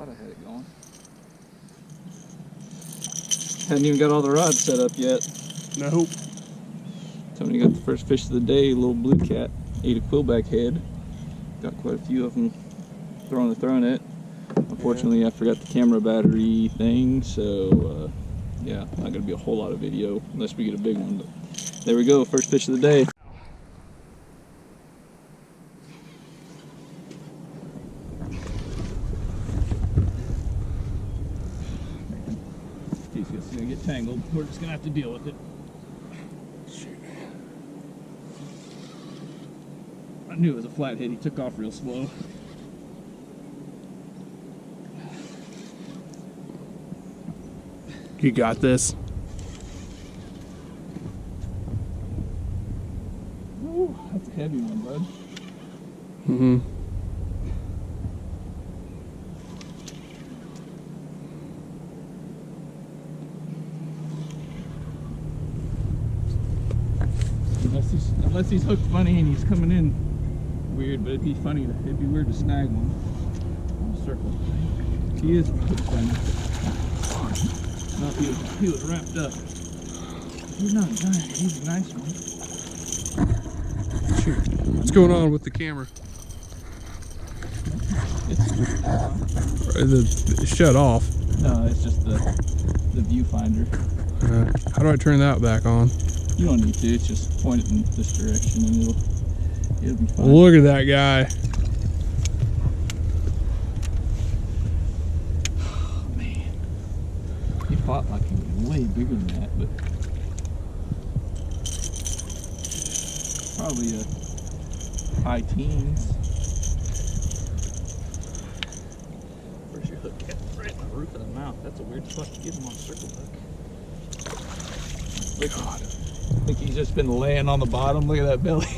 Thought I had it going. Hadn't even got all the rods set up yet. Nope. Tony got the first fish of the day, little blue cat. Ate a quillback head. Got quite a few of them throwing it. Unfortunately, I forgot the camera battery thing, so yeah, not gonna be a whole lot of video unless we get a big one. But there we go, first fish of the day. He's gonna get tangled. We're just gonna have to deal with it. I knew it was a flathead. He took off real slow. You got this. Ooh, that's a heavy one, bud. Mm-hmm. Unless he's hooked funny and he's coming in weird, but it'd be weird to snag one. Circle. He is hooked funny. No, he was wrapped up. He's not a giant, he's a nice one. Shoot. What's going on with the camera? It's shut off. No, it's just the viewfinder. How do I turn that back on? You don't need to, it's just point it in this direction and it'll be fine. Look at that guy. Oh, man. He fought like he was way bigger than that, but probably a high teens. Where's your hook at? Right in the roof of the mouth. That's a weird spot to get him on a circle hook. God. I think he's just been laying on the bottom. Look at that belly.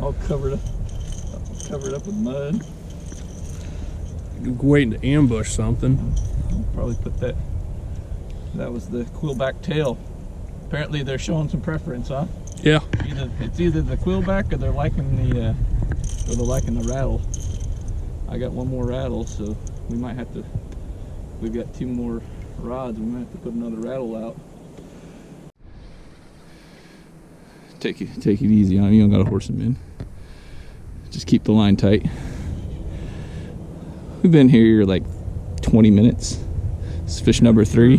All covered up with mud. Waiting to ambush something. I'll probably put that was the quillback tail. Apparently they're showing some preference, huh? Yeah. It's either the quillback or they're liking the rattle. I got one more rattle, so we might have to. We've got 2 more rods. We might have to put another rattle out. Take it easy on him. You don't gotta horse him in. Just keep the line tight. We've been here like 20 minutes. This is fish number 3. I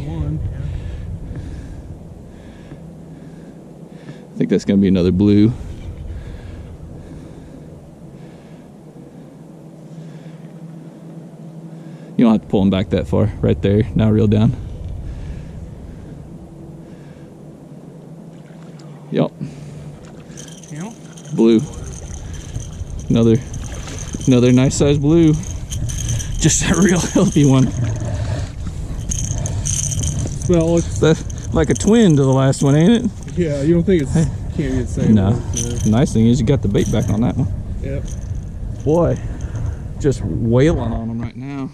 think that's gonna be another blue. You don't have to pull him back that far. Right there. Now reel down. Yep. Blue. Another nice size blue. Just a real healthy one. Well, it's like a twin to the last one, ain't it? Yeah, you don't think it's can't be the same? No. One, The nice thing is you got the bait back on that one. Yep. Boy, just wailing on them right now.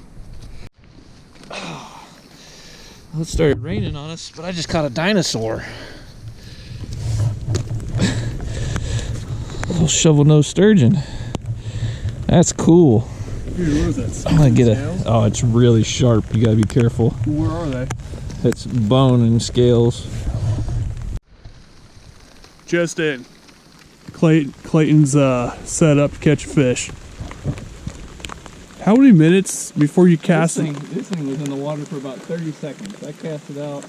Well, it started raining on us, but I just caught a dinosaur. Little shovel-nosed sturgeon. That's cool. Dude, what is that? I'm gonna get oh, it's really sharp. You gotta be careful. Where are they? It's bone and scales. Just in. Clayton's set up to catch a fish. How many minutes before you cast it? This thing was in the water for about 30 seconds. I cast it out.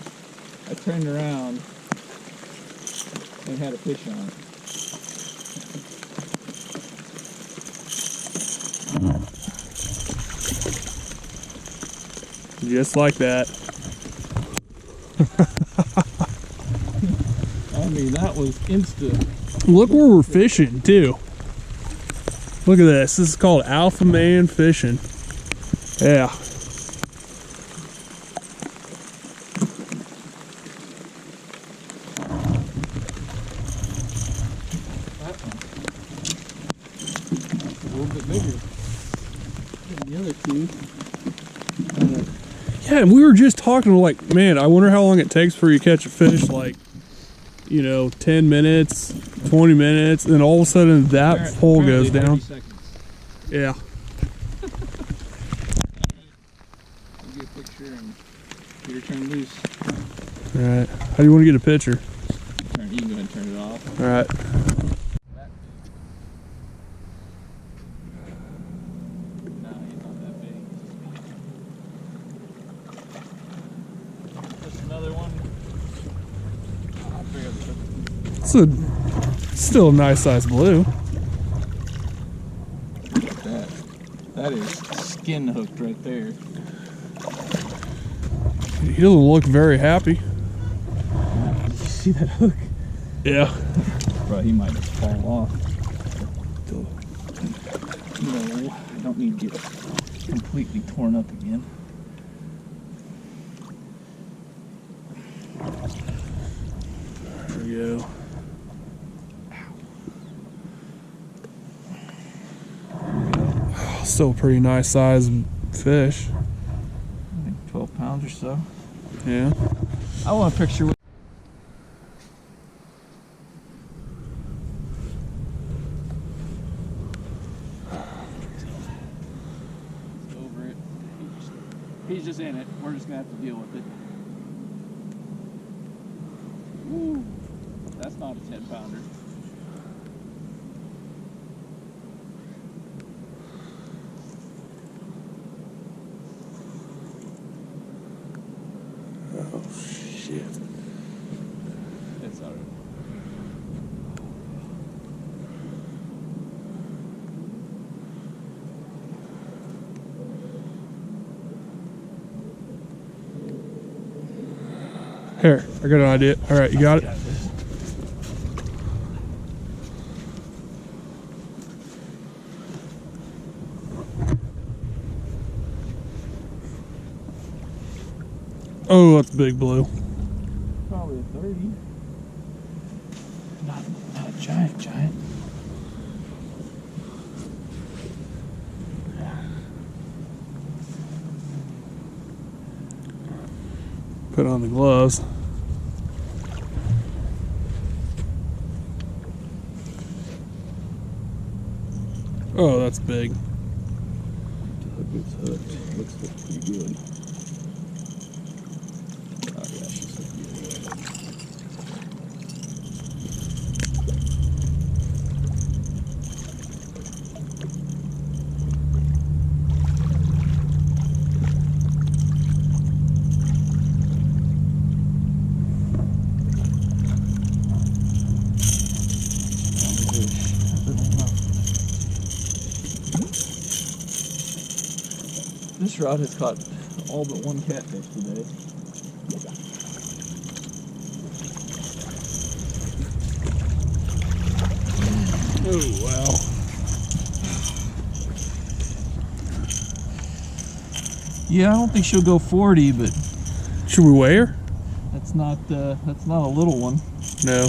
I turned around and had a fish on it. Just like that. I mean, that was instant. Look where we're fishing, too. Look at this. This is called Alpha Man Fishing. Yeah. That one. It's a little bit bigger than the other 2. Yeah, and we were just talking like, man, I wonder how long it takes for you to catch a fish, like, you know, 10 minutes, 20 minutes, and all of a sudden that pole goes down. 30 seconds. Yeah. picture and your turn loose. All right. How do you want to get a picture? You can go ahead and turn it off. All right. No, he's not that big. Just another one. I forgot It's still a nice size blue. Look at that. That is skin hooked right there. He doesn't look very happy. Did you see that hook? Yeah. Bro, he might just fall off. No, I don't need to get completely torn up again. There we go. Still a pretty nice size fish. I think 12 pounds or so. Yeah. I want a picture with over it. He's just in it. We're just gonna have to deal with it. Woo. That's not a 10-pounder. Oh shit. It's alright. Here, I got an idea. All right, you got it? Oh, that's big blue. Probably a 30. Not a giant. Put on the gloves. Oh, that's big. It's hooked. Looks pretty good. Oh yeah, she's hooked. This rod has caught all but one catfish today. Oh, wow. Yeah, I don't think she'll go 40, but Should we weigh her? that's not a little one. No.